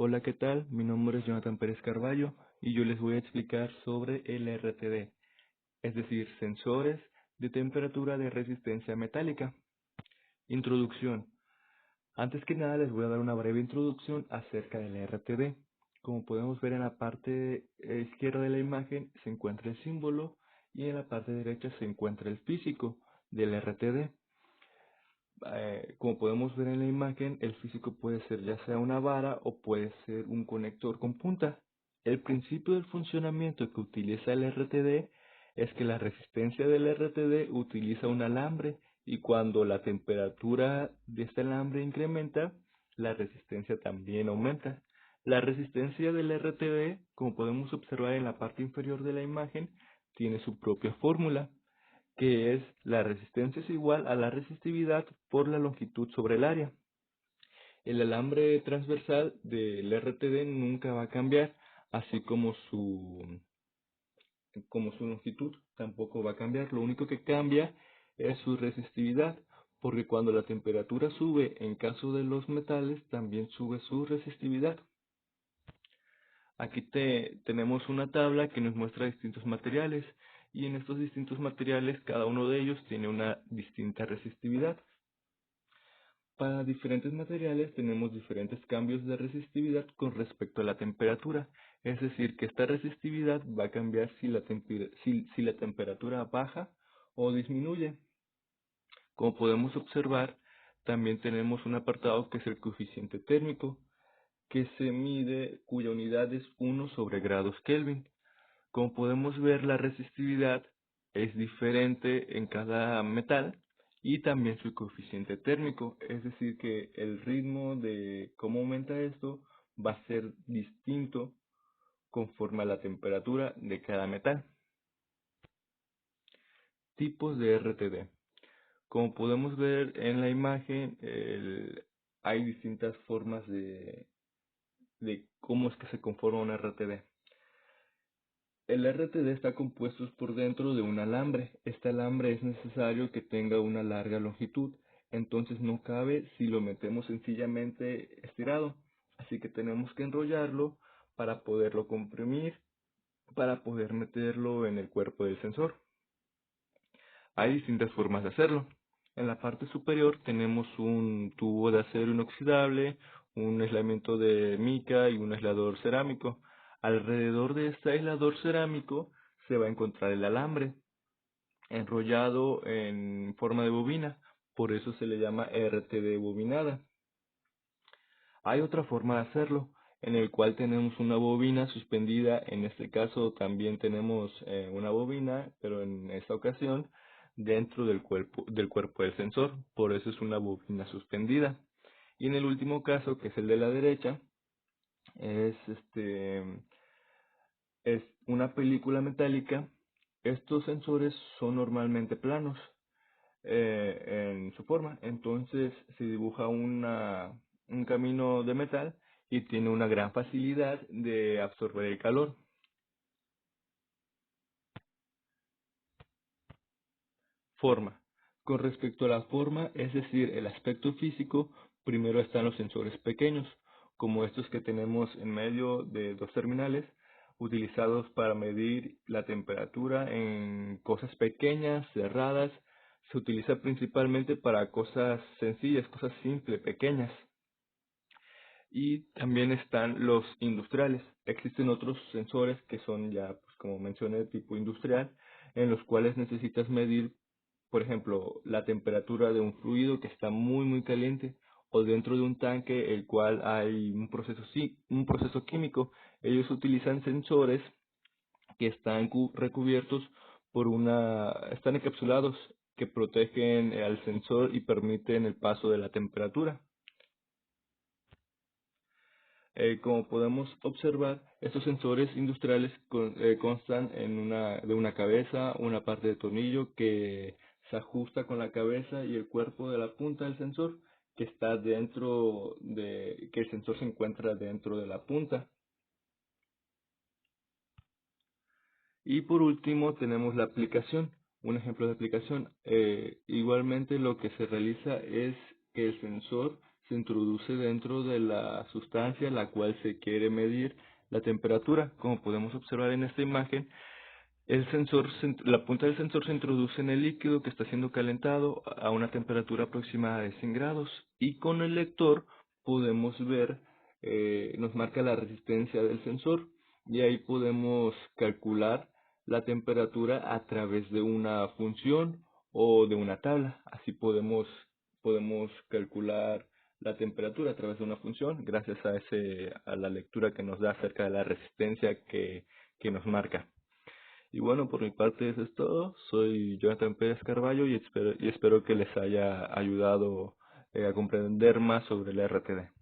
Hola, ¿qué tal? Mi nombre es Jonathan Pérez Carballo y yo les voy a explicar sobre el RTD, es decir, sensores de temperatura de resistencia metálica. Introducción. Antes que nada les voy a dar una breve introducción acerca del RTD. Como podemos ver en la parte izquierda de la imagen se encuentra el símbolo y en la parte derecha se encuentra el físico del RTD. Como podemos ver en la imagen, el físico puede ser ya sea una vara o puede ser un conector con punta. El principio del funcionamiento que utiliza el RTD es que la resistencia del RTD utiliza un alambre y cuando la temperatura de este alambre incrementa, la resistencia también aumenta. La resistencia del RTD, como podemos observar en la parte inferior de la imagen, tiene su propia fórmula que es la resistencia es igual a la resistividad por la longitud sobre el área. El alambre transversal del RTD nunca va a cambiar, así como su longitud tampoco va a cambiar. Lo único que cambia es su resistividad, porque cuando la temperatura sube en caso de los metales, también sube su resistividad. Aquí tenemos una tabla que nos muestra distintos materiales y en estos distintos materiales cada uno de ellos tiene una distinta resistividad. Para diferentes materiales tenemos diferentes cambios de resistividad con respecto a la temperatura, es decir, que esta resistividad va a cambiar si la temperatura baja o disminuye. Como podemos observar, también tenemos un apartado que es el coeficiente térmico, que se mide, cuya unidad es 1 sobre grados Kelvin. Como podemos ver, la resistividad es diferente en cada metal y también su coeficiente térmico, es decir, que el ritmo de cómo aumenta esto va a ser distinto conforme a la temperatura de cada metal. Tipos de RTD. Como podemos ver en la imagen, hay distintas formas de cómo es que se conforma un RTD. El RTD está compuesto por dentro de un alambre. Este alambre es necesario que tenga una larga longitud, entonces no cabe si lo metemos sencillamente estirado. Así que tenemos que enrollarlo para poderlo comprimir, para poder meterlo en el cuerpo del sensor. Hay distintas formas de hacerlo. En la parte superior tenemos un tubo de acero inoxidable, un aislamiento de mica y un aislador cerámico. Alrededor de este aislador cerámico se va a encontrar el alambre enrollado en forma de bobina, por eso se le llama RTD bobinada. Hay otra forma de hacerlo, en el cual tenemos una bobina suspendida, en este caso también tenemos una bobina, pero en esta ocasión dentro del cuerpo del sensor, por eso es una bobina suspendida. Y en el último caso, que es el de la derecha, es es una película metálica. Estos sensores son normalmente planos en su forma, entonces se dibuja un camino de metal y tiene una gran facilidad de absorber el calor. Forma. Con respecto a la forma, es decir, el aspecto físico, primero están los sensores pequeños, como estos que tenemos en medio de dos terminales, utilizados para medir la temperatura en cosas pequeñas, cerradas. Se utiliza principalmente para cosas sencillas, cosas simples, pequeñas. Y también están los industriales. Existen otros sensores que son ya, pues, como mencioné, de tipo industrial, en los cuales necesitas medir, por ejemplo, la temperatura de un fluido que está muy muy caliente o dentro de un tanque el cual hay un proceso químico. Ellos utilizan sensores que están recubiertos están encapsulados que protegen al sensor y permiten el paso de la temperatura. Como podemos observar, estos sensores industriales constan de una cabeza, una parte de tornillo que se ajusta con la cabeza y el cuerpo de la punta del sensor que el sensor se encuentra dentro de la punta. Y por último tenemos la aplicación, un ejemplo de aplicación. Igualmente lo que se realiza es que el sensor se introduce dentro de la sustancia la cual se quiere medir la temperatura. Como podemos observar en esta imagen, la punta del sensor se introduce en el líquido que está siendo calentado a una temperatura aproximada de 100 grados, y con el lector podemos ver, nos marca la resistencia del sensor, y ahí podemos calcular la temperatura a través de una función o de una tabla. Así podemos calcular la temperatura a través de una función gracias a la lectura que nos da acerca de la resistencia que nos marca. Y bueno, por mi parte eso es todo. Soy Jonathan Pérez Carballo y espero que les haya ayudado a comprender más sobre la RTD.